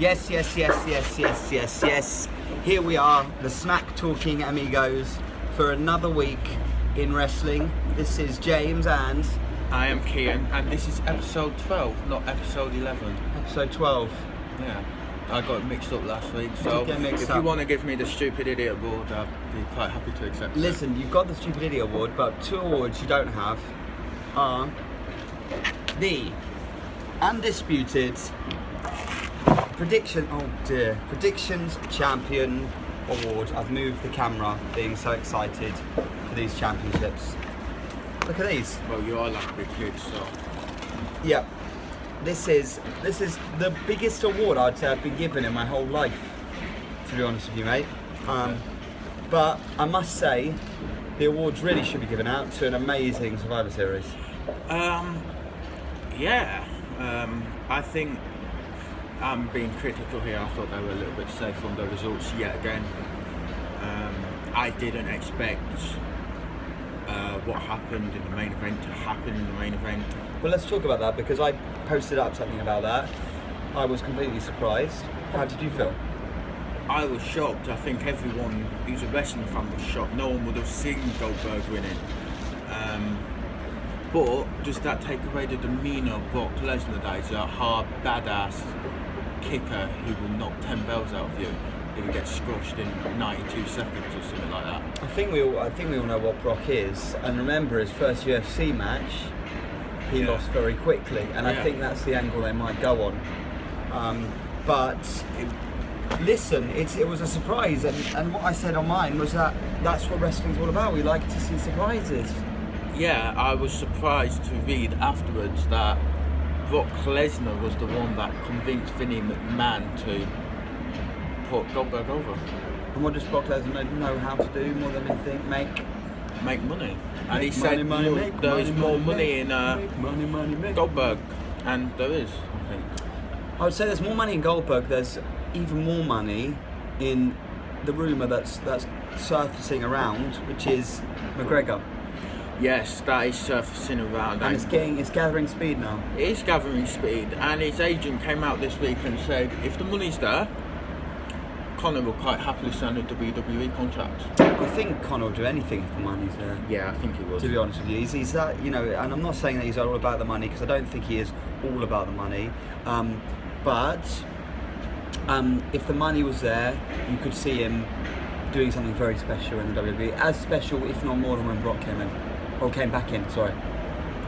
Yes. Here we are, the Smacktalking Amigos, for another week in wrestling. This is James and... I am Kian, and this is episode 12, not episode 11. Episode 12. Yeah, I got it mixed up last week, so if you want to give me the Stupid Idiot Award, I'd be quite happy to accept it. Listen, you've got the Stupid Idiot Award, but two awards you don't have are the undisputed Predictions Champion Award. I've moved the camera, being so excited for these championships. Look at these. Well, you are like a big kid, so... Yep. This is the biggest award I'd say I've been given in my whole life, to be honest with you, mate. But I must say, the awards really should be given out to an amazing Survivor Series. I think I'm being critical here. I thought they were a little bit safe on the results yet again. I didn't expect what happened in the main event to happen in the main event. Well, let's talk about that, because I posted up something about that. I was completely surprised. How did you feel? I was shocked. I think everyone who's a wrestling fan was shocked. No one would have seen Goldberg winning. But does that take away the demeanour of Brock Lesnar, that is a hard, badass kicker who will knock 10 bells out of you if he gets squashed in 92 seconds or something like that? I think we all know what Brock is, and remember his first UFC match, he lost very quickly, and I think that's the angle they might go on. Listen, it was a surprise, and what I said on mine was that's what wrestling's all about. We like to see surprises. Yeah, I was surprised to read afterwards that Brock Lesnar was the one that convinced Vinnie McMahon to put Goldberg over. And what does Brock Lesnar know how to do more than anything? Make money. And he said there is more money in Goldberg, and there is, I think. I would say there's more money in Goldberg. There's even more money in the rumour that's surfacing around, which is McGregor. Yes, that is surfacing around. And it's gathering speed now. It is gathering speed, and his agent came out this week and said if the money's there, Conor will quite happily sign a WWE contract. I think Conor will do anything if the money's there. Yeah, I think he will. To be honest with you, he's that, and I'm not saying that he's all about the money, because I don't think he is all about the money. But if the money was there, you could see him doing something very special in the WWE, as special, if not more, than when Brock came in. Or came back in, sorry.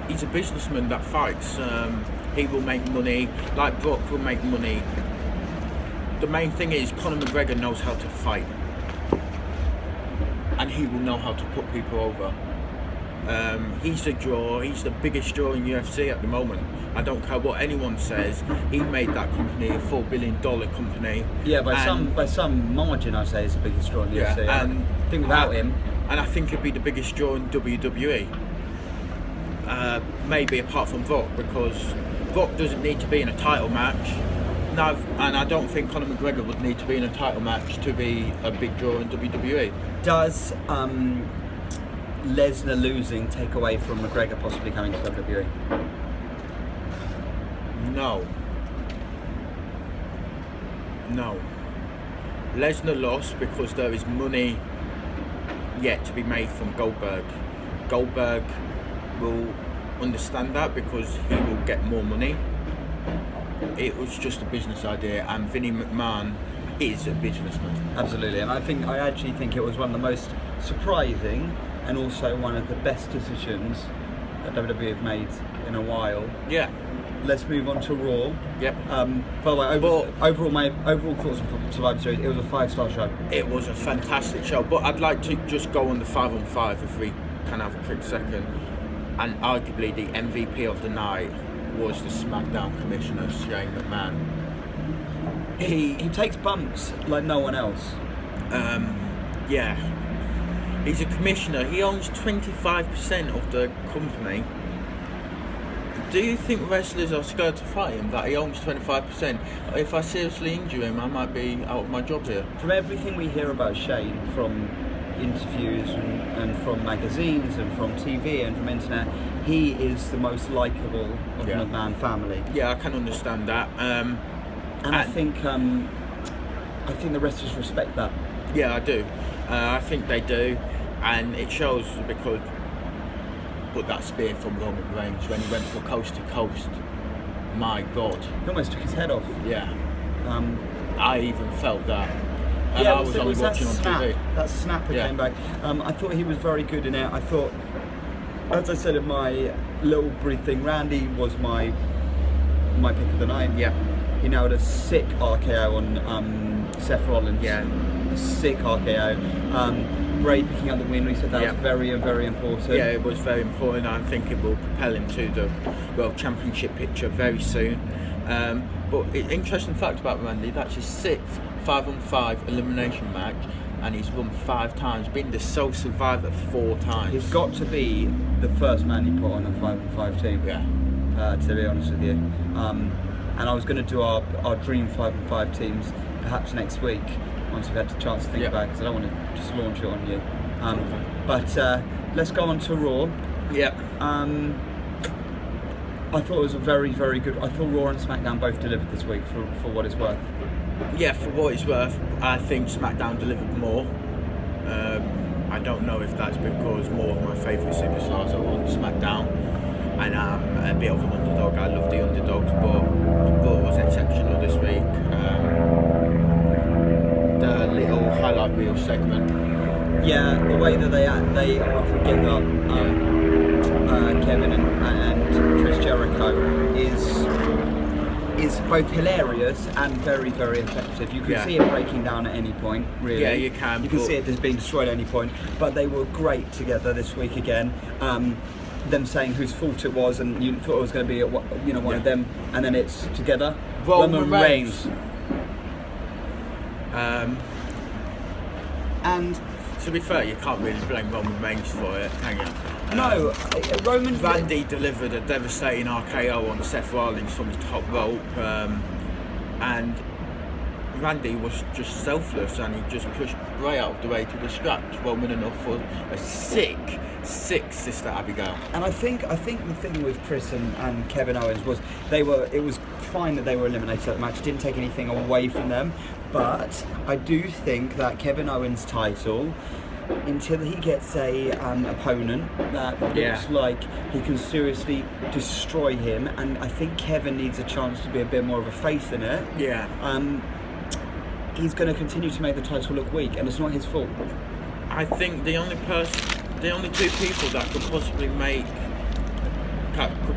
He's a businessman that fights. He will make money, like Brock will make money. The main thing is Conor McGregor knows how to fight. And he will know how to put people over. He's the draw, he's the biggest draw in UFC at the moment. I don't care what anyone says, he made that company a $4 billion company. Yeah, by some margin I'd say he's the biggest draw in UFC. And I think without him... And I think he'd be the biggest draw in WWE. Maybe apart from Brock, because Brock doesn't need to be in a title match. No, and I don't think Conor McGregor would need to be in a title match to be a big draw in WWE. Does Lesnar losing take away from McGregor possibly coming to WWE? No. Lesnar lost because there is money yet to be made from Goldberg. Goldberg will understand that because he will get more money. It was just a business idea, and Vinnie McMahon is a businessman. Absolutely, and I actually think it was one of the most surprising and also one of the best decisions that WWE have made in a while. Yeah. Let's move on to Raw. Yep. By the way, overall, my overall thoughts on Survivor Series, it was a 5-star show. It was a fantastic show, but I'd like to just go on the 5-on-5 if we can have a quick second. And arguably the MVP of the night was the SmackDown Commissioner, Shane McMahon. He takes bumps like no one else. Yeah. He's a commissioner. He owns 25% of the company. Do you think wrestlers are scared to fight him, that he owns 25%? If I seriously injure him, I might be out of my job here. From everything we hear about Shane, from interviews and from magazines and from TV and from internet, he is the most likeable of the McMahon family. Yeah, I can understand that. And I think the wrestlers respect that. Yeah, I do. I think they do, and it shows because put that spear from Roman Reigns when he went for coast to coast. My God, He almost took his head off. yeah. Um, I even felt that. And I was only watching on TV. That snap that Yeah. came back. I thought he was very good in it. I thought, as I said in my little brief thing, Randy was my pick of the night. Yeah. He nailed a sick RKO on Seth Rollins. Yeah. A sick RKO. Bray picking up the win. He said that Yeah. was very, very important. Yeah, it was very important. I think it will propel him to the World Championship picture very soon. But interesting fact about Randy, that's his 6th 5-on-5 elimination match, and he's won 5 times, been the sole survivor 4 times. He's got to be the first man you put on a 5-on-5 team. Yeah. To be honest with you. And I was going to do our dream 5-on-5 teams perhaps next week once we've had the chance to think about it, because I don't want to just launch it on you. But let's go on to Raw. Yeah. I thought it was a very, very good. I thought Raw and SmackDown both delivered this week for what it's worth. Yeah, for what it's worth, I think SmackDown delivered more. I don't know if that's because more of my favourite superstars are on SmackDown, and I'm a bit of an underdog. I love the underdogs, but Raw was exceptional this week. The little highlight reel segment. Yeah, the way that they are together, Kevin and Chris Jericho is both hilarious and very, very effective. You can see it breaking down at any point, really. Yeah, you can. You can see it as being destroyed at any point. But they were great together this week again. Them saying whose fault it was, and you thought it was going to be one of them, and then it's together. Roman Reigns. And to be fair, you can't really blame Roman Reigns for it, can you? no, Roman. Randy delivered a devastating RKO on Seth Rollins from the top rope, and Randy was just selfless, and he just pushed Bray out of the way to distract Roman enough for a sick Sister Abigail. And I think the thing with Chris and Kevin Owens was it was fine that they were eliminated at the match. It didn't take anything away from them, but I do think that Kevin Owens' title, until he gets a opponent that looks like he can seriously destroy him, and I think Kevin needs a chance to be a bit more of a face in it. Yeah. He's going to continue to make the title look weak, and it's not his fault. I think the only 2 people that could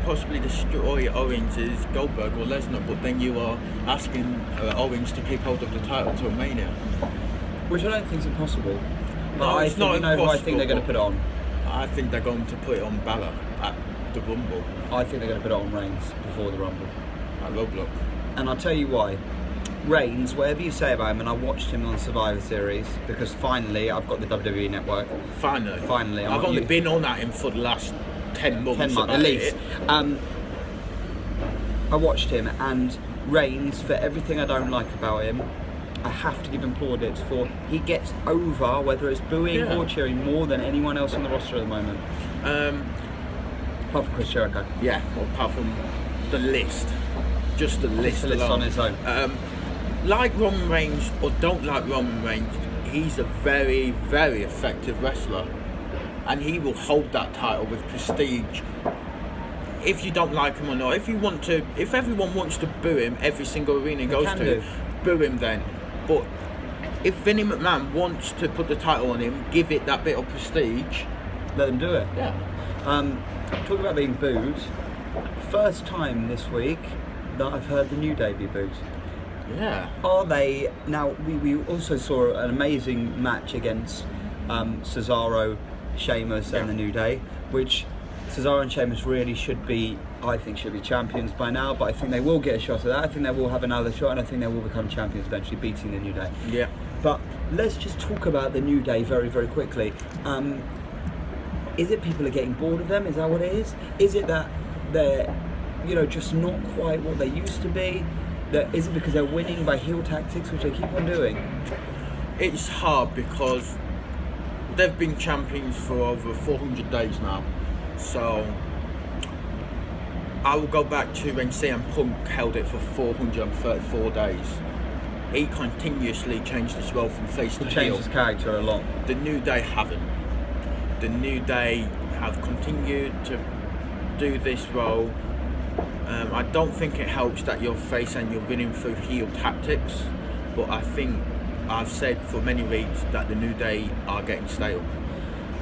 possibly destroy Owens is Goldberg or Lesnar, but then you are asking Owens to keep hold of the title till Mania, which I don't think is impossible. But no, it's not impossible. Who I think they're going to put it on. I think they're going to put it on Balor at the Rumble. I think they're going to put it on Reigns before the Rumble. At Roadblock. And I'll tell you why. Reigns, whatever you say about him, and I watched him on Survivor Series because finally I've got the WWE Network. Finally. I've only been on at him for the last 10 months. 10 months at least. I watched him, and Reigns, for everything I don't like about him, I have to give him plaudits for. He gets over, whether it's booing or cheering, more than anyone else on the roster at the moment. Apart from Chris Jericho. Yeah, apart from the list. Just the list on its own. Like Roman Reigns or don't like Roman Reigns, he's a very, very effective wrestler, and he will hold that title with prestige. If you don't like him or not, if everyone wants to boo him every single arena he goes to, boo him then. But if Vinnie McMahon wants to put the title on him, give it that bit of prestige, let them do it. Yeah. Talking about being booed, first time this week that I've heard the New Day be booed. Yeah. Are they now? We also saw an amazing match against Cesaro, Sheamus, and the New Day, which Cesaro and Sheamus really should be champions by now. But I think they will get a shot at that. I think they will have another shot, and I think they will become champions eventually, beating the New Day. Yeah. But let's just talk about the New Day very, very quickly. Is it people are getting bored of them? Is that what it is? Is it that they're, just not quite what they used to be? Is it because they're winning by heel tactics, which they keep on doing? It's hard because they've been champions for over 400 days now. So I will go back to when CM Punk held it for 434 days. He continuously changed as well from face to He heel. changed his character a lot. The New Day haven't. The New Day have continued to do this role. I don't think it helps that you're face and you're winning through heel tactics, but I think I've said for many weeks that the New Day are getting stale.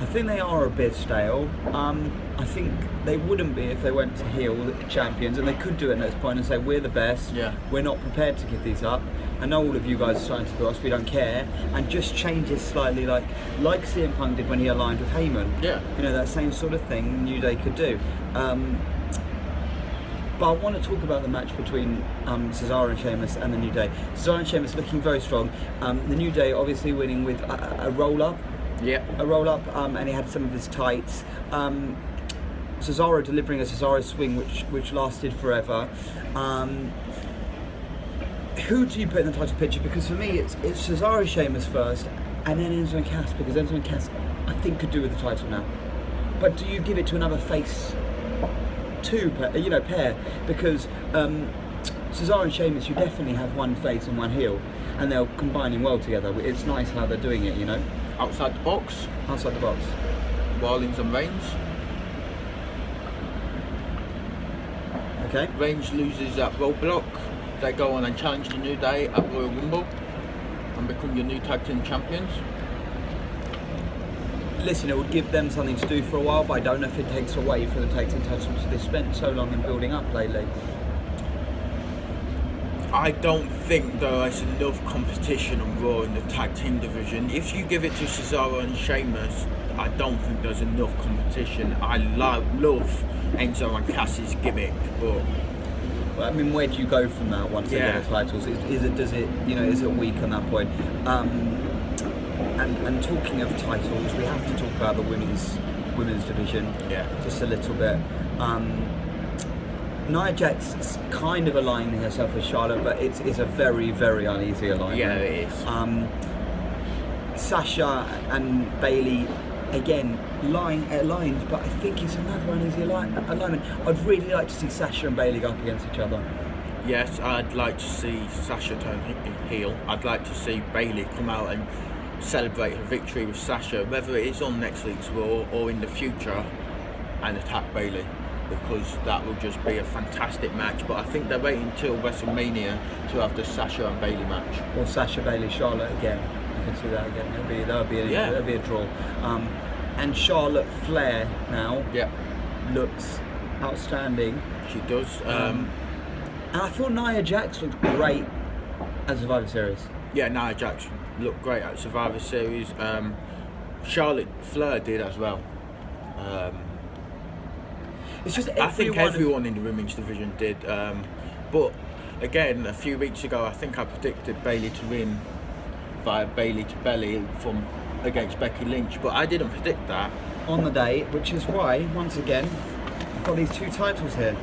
I think they are a bit stale. I think they wouldn't be if they went to heel champions, and they could do it at this point and say, we're the best, Yeah. we're not prepared to give these up. I know all of you guys are starting to do us, we don't care, and just change it slightly like CM Punk did when he aligned with Heyman. Yeah. You know, that same sort of thing New Day could do. But I want to talk about the match between Cesaro and Sheamus and the New Day. Cesaro and Sheamus looking very strong. The New Day obviously winning with a roll-up. Yeah. A roll-up, and he had some of his tights. Cesaro delivering a Cesaro swing which lasted forever. Who do you put in the title picture? Because for me it's Cesaro, Sheamus first, and then Enzo and Cass, because Enzo and Cass I think could do with the title now. But do you give it to another face pair? Because Cesaro and Sheamus, you definitely have one face and one heel, and they're combining well together. It's nice how they're doing it, you know. Outside the box, Outside the box. Rollins and Reigns. Okay. Reigns loses that roadblock. They go on and challenge the New Day at Royal Rumble and become your new tag team champions. Listen, it would give them something to do for a while, but I don't know if it takes away from the tag team titles which they've spent so long in building up lately. I don't think there is enough competition on Raw in the tag team division. If you give it to Cesaro and Sheamus, I don't think there's enough competition. I love Enzo and Cass's gimmick, but Well, I mean, where do you go from that once they get the titles? Is it weak on that point? And talking of titles, we have to talk about the women's division. Yeah. Just a little bit. Nia Jax kind of aligning herself with Charlotte, but it's a very, very uneasy alignment. yeah, it is. Sasha and Bayley, again, aligned, but I think it's another uneasy alignment. I'd really like to see Sasha and Bayley go up against each other. Yes, I'd like to see Sasha turn heel. I'd like to see Bayley come out and celebrate her victory with Sasha, whether it is on next week's Raw or in the future, and attack Bayley, because that will just be a fantastic match. But I think they're waiting until WrestleMania to have the Sasha and Bayley match. Or Sasha, Bayley, Charlotte again. You can see that again. That'll be a draw. And Charlotte Flair now looks outstanding. She does. And I thought Nia Jax looked great at Survivor Series. Yeah, Nia Jax looked great at Survivor Series. Charlotte Flair did as well. It's just I think everyone in the women's division did. But again, a few weeks ago, I think I predicted Bayley to win via Bayley to Belly against Becky Lynch, but I didn't predict that. On the day, which is why, once again, I've got these two titles here.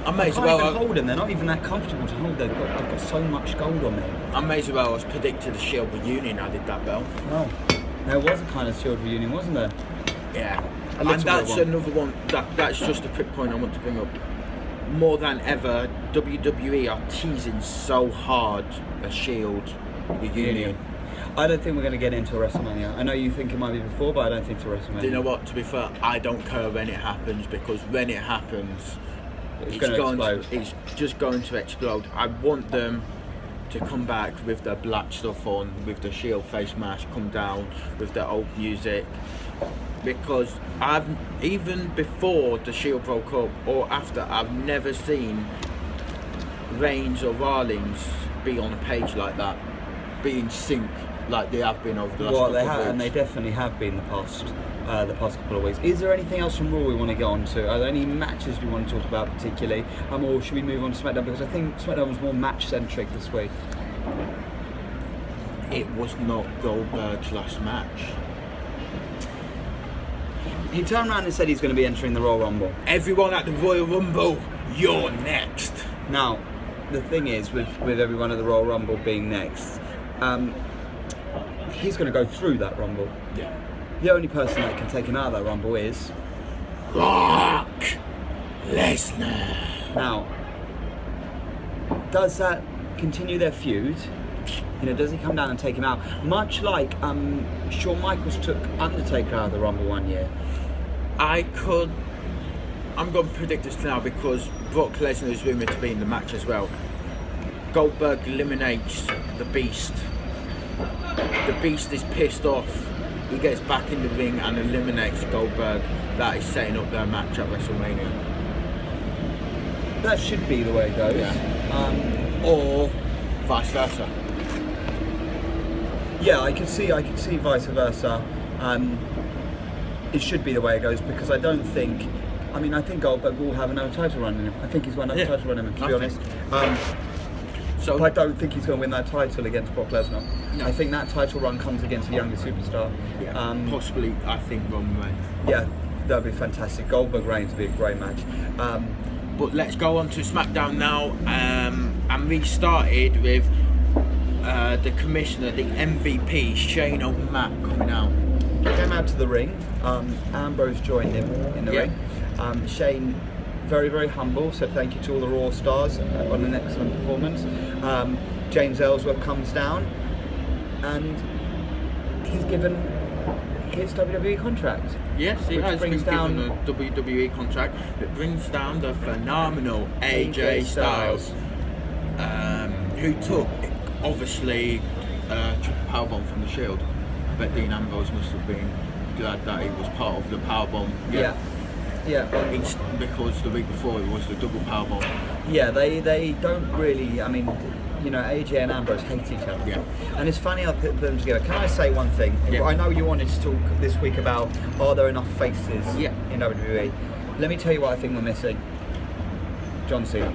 I may as can't well. even hold them. They're not even that comfortable to hold. I've got so much gold on me. I may as well have predicted the Shield reunion. I did that belt. Well, there was a kind of Shield reunion, wasn't there? Yeah, A and little that's bit another one. That's just a quick point I want to bring up. More than ever, WWE are teasing so hard a Shield reunion. I don't think we're going to get into WrestleMania. I know you think it might be before, but I don't think it's WrestleMania. Do you know what? To be fair, I don't care when it happens, because when it happens, It's going to explode. It's just going to explode. I want them to come back with their black stuff on, with the Shield face mask, come down with their old music, because I've, even before the Shield broke up or after, I've never seen Reigns or Rollins be on a page like that, be in sync like they have been over the last couple of weeks. And they definitely have been the past couple of weeks. Is there anything else from Raw we want to get on to? Are there any matches we want to talk about particularly? Or should we move on to SmackDown? Because I think SmackDown was more match-centric this week. It was not Goldberg's last match. He turned around and said he's going to be entering the Royal Rumble. Everyone at the Royal Rumble, you're next. Now, the thing is, with everyone at the Royal Rumble being next, he's going to go through that Rumble. Yeah. The only person that can take him out of that Rumble is Brock Lesnar. Now, does that continue their feud? You know, does he come down and take him out? Much like Shawn Michaels took Undertaker out of the Rumble one year. I'm going to predict this now because Brock Lesnar is rumoured to be in the match as well. Goldberg eliminates the Beast. The Beast is pissed off. He gets back in the ring and eliminates Goldberg. That is setting up their match at WrestleMania. That should be the way it goes. Yeah. Or vice versa. Yeah, I could see vice versa. It should be the way it goes because I think Goldberg will have another title run in him. I think he's got another title run in him, to be honest. So I don't think he's going to win that title against Brock Lesnar. No. I think that title run comes against a younger superstar. Yeah. Possibly, I think Roman Reigns. Yeah, that would be fantastic. Goldberg Reigns would be a great match. But let's go on to SmackDown now. And we started with the commissioner, the MVP, Shane O'Mac, coming out. He came out to the ring. Ambrose joined him in the ring. Shane, very, very humble, said thank you to all the Raw stars on an excellent performance. James Ellsworth comes down and he's given his WWE contract. Yes, he has been given a WWE contract that brings down the phenomenal AJ Styles, who took, obviously, triple powerbomb from the Shield. But Dean Ambrose must have been glad that he was part of the powerbomb. Yeah. Because the week before it was the double powerbomb. Yeah, they don't really. I mean, you know, AJ and Ambrose hate each other. Yeah. And it's funny how they put them together. Can I say one thing? Yeah. I know you wanted to talk this week about are there enough faces in WWE? Let me tell you what I think we're missing. John Cena.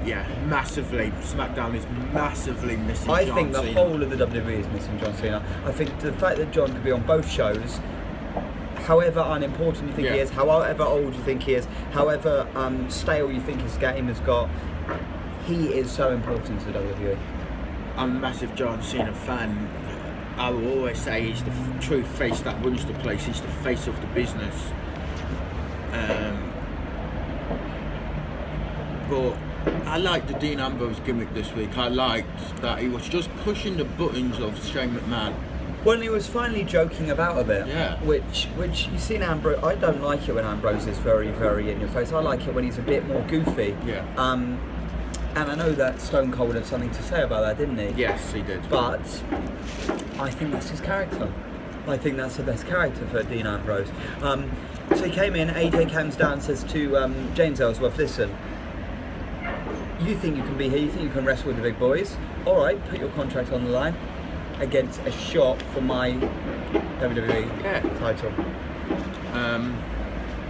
Yeah, massively. SmackDown is massively missing John Cena. I think the whole of the WWE is missing John Cena. I think the fact that John could be on both shows, however unimportant you think he is, however old you think he is, however stale you think his game has got, he is so important to WWE. I'm a massive John Cena fan. I will always say he's the true face that runs the place. He's the face of the business. But I liked the Dean Ambrose gimmick this week. I liked that he was just pushing the buttons of Shane McMahon. Well, he was finally joking about a bit. Yeah. Which you see in Ambrose. I don't like it when Ambrose is very, very in your face. I like it when he's a bit more goofy. Yeah. And I know that Stone Cold had something to say about that, didn't he? Yes, he did. But I think that's his character. I think that's the best character for Dean Ambrose. So he came in, AJ comes down and says to James Ellsworth, listen, you think you can be here, you think you can wrestle with the big boys? Alright, put your contract on the line against a shot for my WWE title.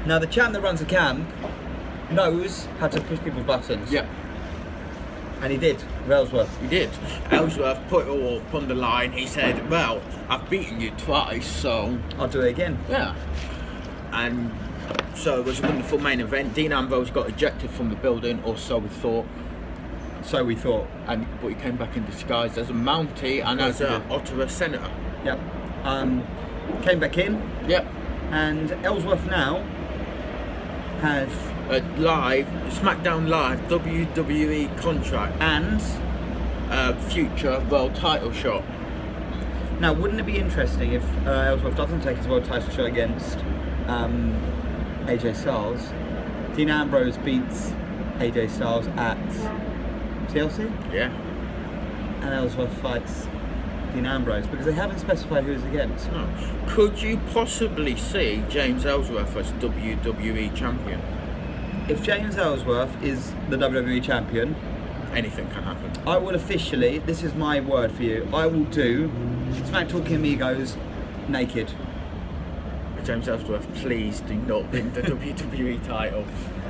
Now the champ that runs the camp knows how to push people's buttons. Yeah. And he did, with Ellsworth. He did. Ellsworth put it all up on the line. He said, well, I've beaten you twice, so I'll do it again. Yeah. And so it was a wonderful main event. Dean Ambrose got ejected from the building, or so we thought. So we thought. But he came back in disguise as a Mountie and as an Ottawa Senator. Yep. Came back in. Yep. And Ellsworth now has a live SmackDown Live WWE contract and future world title shot. Now, wouldn't it be interesting if Ellsworth doesn't take his world title shot against AJ Styles? Dean Ambrose beats AJ Styles at TLC? Yeah. And Ellsworth fights Dean Ambrose because they haven't specified who it's against. No. Could you possibly see James Ellsworth as WWE champion? If James Ellsworth is the WWE champion, anything can happen. I will officially, this is my word for you, I will do Smacktalking Amigos naked. James Ellsworth, please do not win the WWE title.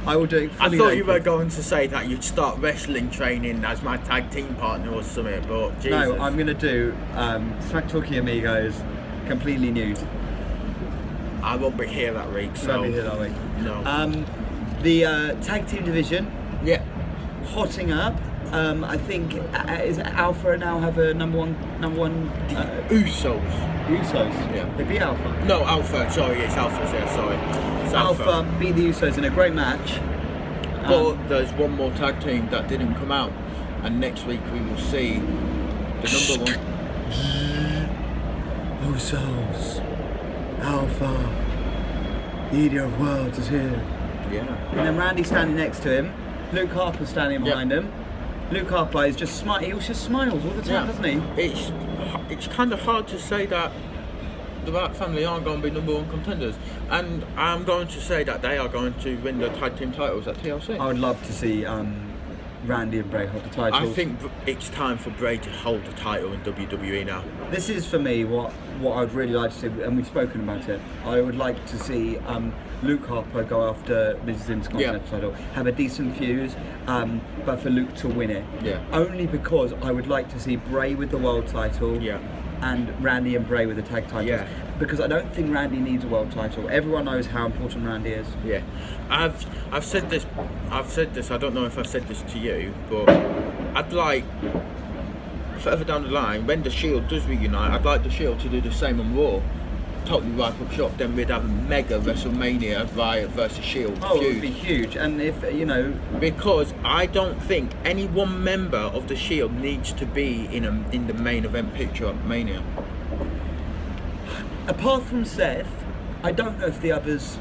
I will do it fully I thought naked. you were going to say that you'd start wrestling training as my tag team partner or something, but Jesus. No, I'm going to do Smacktalking Amigos completely nude. I won't be here that week, so... Won't be here that week. No. The tag team division, yeah, hotting up. I think is it Alpha now have a number one. Usos. Yeah. They beat Alpha. No, Alpha. Sorry, it's Alpha's there. Sorry. It's Alpha beat the Usos in a great match. But there's one more tag team that didn't come out, and next week we will see the number one. Usos, Alpha, Leader of Worlds is here. Yeah. And then Randy's standing next to him. Luke Harper's standing behind him. Luke Harper is just he just smiles all the time, doesn't he? It's kind of hard to say that the Wyatt family aren't going to be number one contenders, and I'm going to say that they are going to win the tag team titles at TLC. I would love to see Randy and Bray hold the titles. I think it's time for Bray to hold the title in WWE now. This is for me what I would really like to see, and we've spoken about it. I would like to see Luke Harper go after Mrs. Intercontinental title, have a decent fuse, but for Luke to win it. Yeah. Only because I would like to see Bray with the world title. Yeah. And Randy and Bray with the tag titles. Yeah. Because I don't think Randy needs a world title. Everyone knows how important Randy is. Yeah. I've said this. I don't know if I've said this to you, but I'd like further down the line when the Shield does reunite. I'd like the Shield to do the same on Raw. Totally right up shop. Then we'd have a mega WrestleMania Riot versus Shield feud. It would be huge. And if because I don't think any one member of the Shield needs to be in the main event picture at Mania. Apart from Seth, I don't know if the others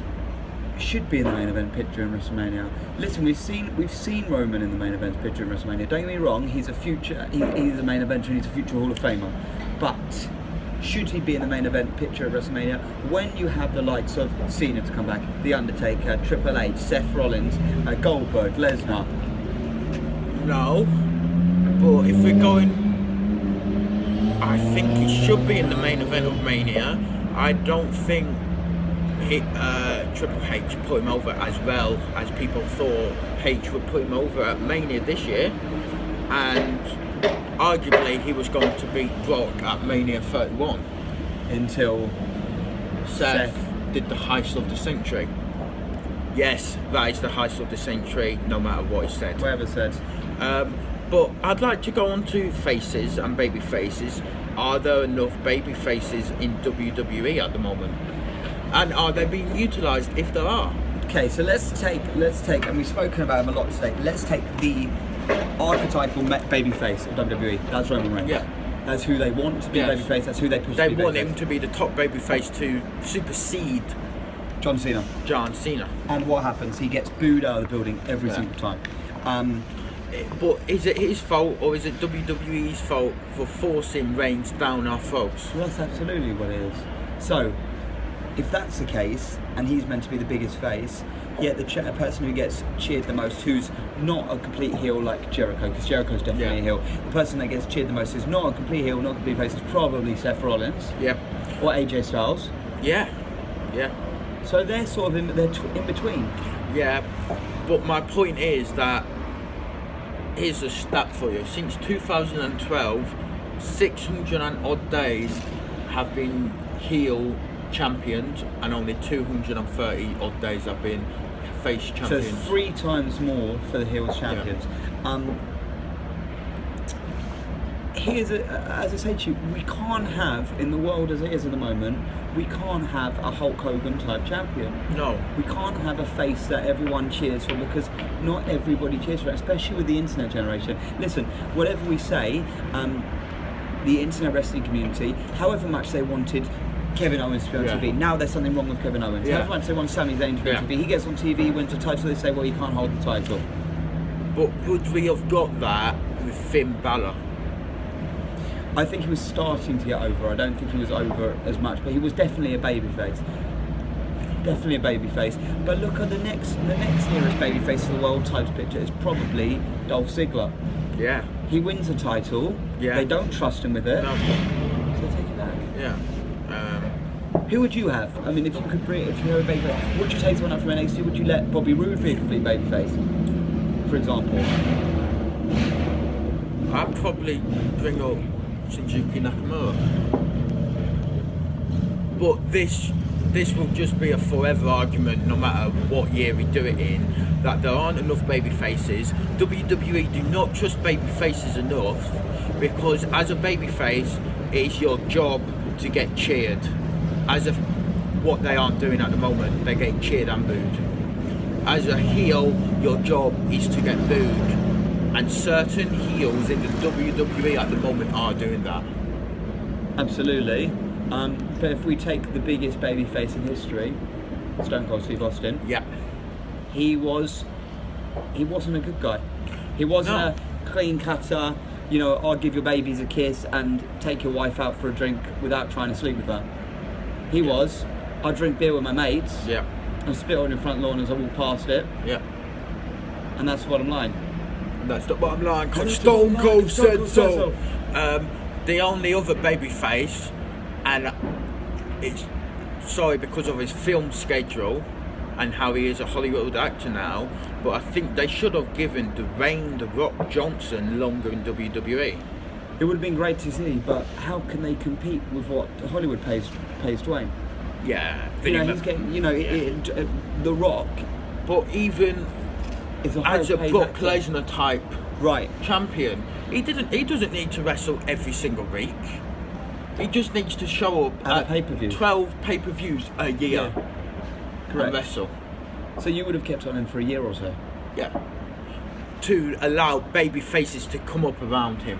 should be in the main event picture in WrestleMania. Listen, we've seen Roman in the main event picture in WrestleMania. Don't get me wrong, he's a future. He's a main eventer and he's a future Hall of Famer. But should he be in the main event picture at WrestleMania when you have the likes of Cena to come back, The Undertaker, Triple H, Seth Rollins, Goldberg, Lesnar? No, but if we're going, I think he should be in the main event of Mania. I don't think Triple H put him over as well as people thought H would put him over at Mania this year, and arguably he was going to beat Brock at Mania 31 until Seth did the heist of the century. Yes, that is the heist of the century, no matter what he said. Whatever said. But I'd like to go on to faces and baby faces. Are there enough baby faces in WWE at the moment? And are they being utilised if there are? Okay, so let's take, and we've spoken about him a lot today. Let's take the archetypal babyface of WWE. That's Roman Reigns. Yeah. That's who they want to be babyface. That's who they push. They to be want babyface. him to be the top babyface to supersede John Cena. And what happens? He gets booed out of the building every single time. But is it his fault or is it WWE's fault for forcing Reigns down our throats? Well, that's absolutely what it is. So, if that's the case, and he's meant to be the biggest face, yet the person who gets cheered the most, who's not a complete heel like Jericho, because Jericho's definitely a heel, the person that gets cheered the most is not a complete heel, not a complete face, is probably Seth Rollins. Yep. Or AJ Styles. Yeah. So they're sort of in between. Yeah, but my point is that here's a stat for you. Since 2012, 600 and odd days have been heel champions, and only 230 odd days have been face champions. So 3 times more for the heels champions. Here's as I say to you, we can't have, in the world as it is at the moment, we can't have a Hulk Hogan type champion. No. We can't have a face that everyone cheers for, because not everybody cheers for it, especially with the internet generation. Listen, whatever we say, the internet wrestling community, however much they wanted Kevin Owens to be on TV, now there's something wrong with Kevin Owens. However much they want Sami Zayn to be on TV, he gets on TV, wins a title, they say, well, he can't hold the title. But would we have got that with Finn Balor? I think he was starting to get over. I don't think he was over as much, but he was definitely a babyface. Definitely a babyface. But look at the next nearest babyface to the world title picture is probably Dolph Ziggler. Yeah. He wins a title. Yeah. They don't trust him with it. No. So take it back. Yeah. Who would you have? I mean, if you had a babyface, would you take someone up from NXT? Would you let Bobby Roode be a complete babyface, for example? I'd probably bring up Shinsuke Nakamura. But this will just be a forever argument, no matter what year we do it in, that there aren't enough baby faces. WWE do not trust baby faces enough, because as a baby face, it's your job to get cheered. As of what they aren't doing at the moment, they're getting cheered and booed. as a heel, your job is to get booed, and certain heels in the WWE at the moment are doing that. Absolutely. But if we take the biggest babyface in history, Stone Cold Steve Austin, Yeah. he wasn't a good guy. He wasn't No. a clean cutter, I'll give your babies a kiss and take your wife out for a drink without trying to sleep with her. He was, I drink beer with my mates Yeah. and spit on your front lawn as I walk past it, Yeah. and that's the bottom line. That's the bottom line, because That's the Stone bottom line, Cold Stone said Cold said so. The only other babyface, and it's because of his film schedule and how he is a Hollywood actor now, but I think they should have given Dwayne "The Rock" Johnson longer in WWE. It would have been great to see, but how can they compete with what Hollywood pays Dwayne? Yeah, He's getting, The Rock but even is a as a high-paid Brock actor. Lesnar type Right. champion, he doesn't need to wrestle every single week. He just needs to show up At a at pay-per-view. 12 pay-per-views a year and Correct. wrestle. So you would have kept on him for a year or so. Yeah. To allow baby faces to come up around him.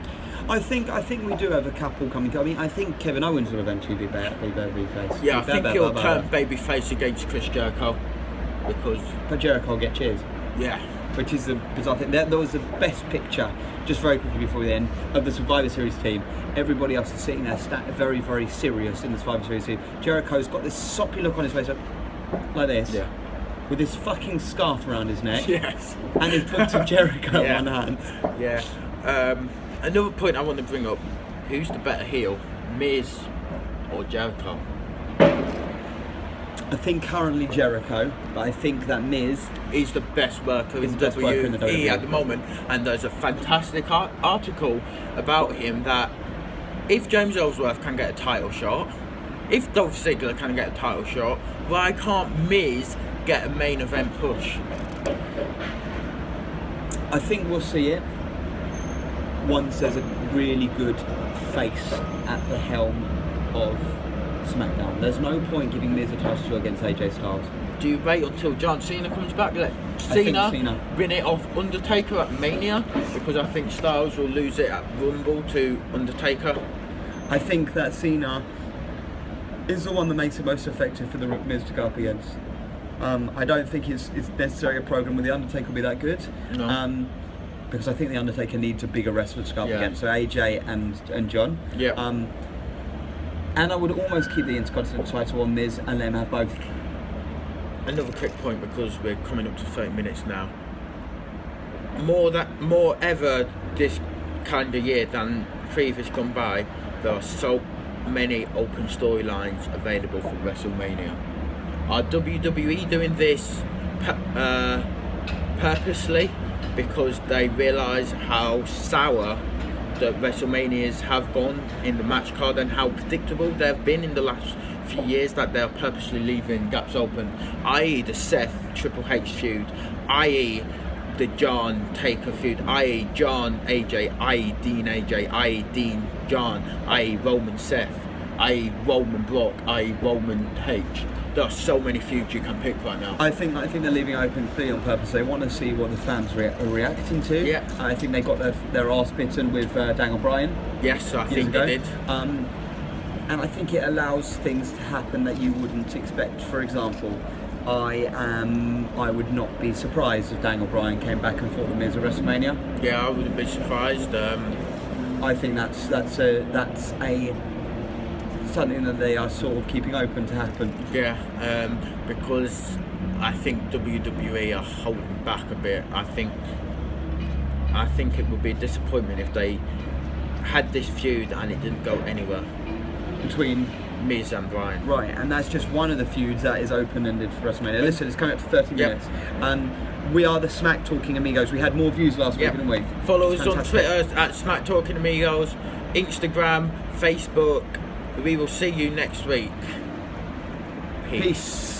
I think we do have a couple coming. I mean, I think Kevin Owens will eventually be babyface. Yeah, I think he'll turn baby face against Chris Jericho because But Jericho will get cheers, yeah, which is because I think that was the best picture. Just very quickly before the end of the Survivor Series team, everybody else is sitting there, very, very serious in the Survivor Series team. Jericho's got this soppy look on his face, like this. Yeah. With this fucking scarf around his neck. Yes. And his books of Jericho Yeah. on hand. Yeah. Another point I want to bring up: who's the better heel, Miz or Jericho? I think currently Jericho, but I think that Miz He's the best worker He's in the best worker in the WWE WWE. at the moment, and there's a fantastic article about him that if James Ellsworth can get a title shot, if Dolph Ziggler can get a title shot, why can't Miz get a main event push? I think we'll see it once there's a really good face at the helm of SmackDown. There's no point giving Miz a title against AJ Styles. Do you wait until John Cena comes back? Let think Cena. win it off Undertaker at Mania, because I think Styles will lose it at Rumble to Undertaker. I think that Cena is the one that makes it most effective for the Miz to go up against. I don't think it's necessarily a program where the Undertaker will be that good. No. Because I think the Undertaker needs a bigger wrestler to go up Yeah. against. So AJ and John. Yeah. And I would almost keep the Intercontinental title on Miz and let him have both. Another quick point, because we're coming up to 30 minutes now. More ever this kind of year than previous gone by, there are so many open storylines available for WrestleMania. Are WWE doing this purposely because they realise how sour the WrestleManias have gone in the match card and how predictable they've been in the last few years, that they're purposely leaving gaps open, i.e. the Seth Triple H feud, i.e. the John Taker feud, i.e. John AJ, i.e. Dean AJ, i.e. Dean John, i.e. Roman Seth, i.e. Roman Brock, i.e. Roman H. There are so many feuds you can pick right now. I think they're leaving it open clearly on purpose. They want to see what the fans are reacting to. Yeah. I think they got their arse bitten with Daniel Bryan. Yes, I years think ago. they did. And I think it allows things to happen that you wouldn't expect. For example, I would not be surprised if Daniel Bryan came back and fought the Miz at WrestleMania. Yeah, I wouldn't be surprised. I think that's something that they are sort of keeping open to happen. Yeah, because I think WWE are holding back a bit. I think it would be a disappointment if they had this feud and it didn't go anywhere Between Miz and Bryan. Right, and that's just one of the feuds that is open-ended for WrestleMania. Listen, it's coming up to 30 minutes. We are the Smacktalking Amigos. We had more views last week, didn't we? Follow us on Fantastic. Twitter at Smacktalking Amigos, Instagram, Facebook. We will see you next week. Peace.